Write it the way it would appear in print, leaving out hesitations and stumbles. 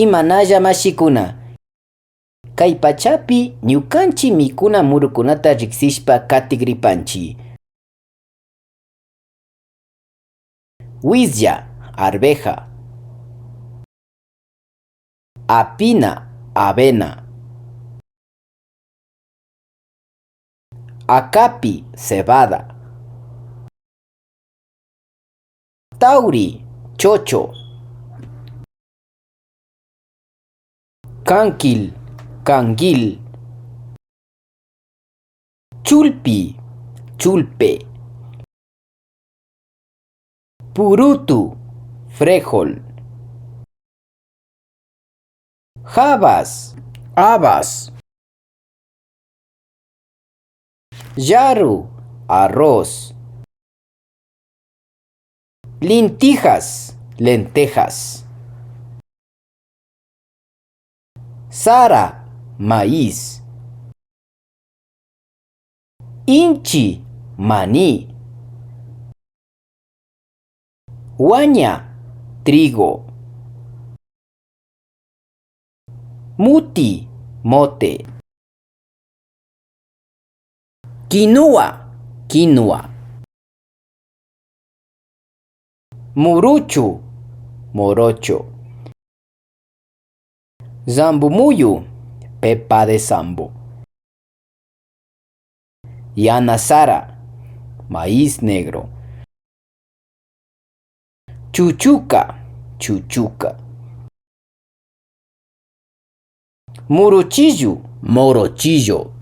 Imanalla mashikuna. Kay pachapi ñukanchi mikuna murukunata riksishpa katigripanchi. Wizya, arveja. Apina, avena. Akapi, cebada. Tauri, chocho. Canquil, canguil. Chulpi, chulpe. Purutu, frejol. Habas, habas. Yaru, arroz. Lintijas, lentejas. Sara, maíz. Inchi, maní. Huaña, trigo. Muti, mote. Quinoa, quinoa. Muruchu, morocho. Zambumuyu, pepa de zambo. Yanasara, maíz negro. Chuchuca, chuchuca. Muruchillo, morochillo.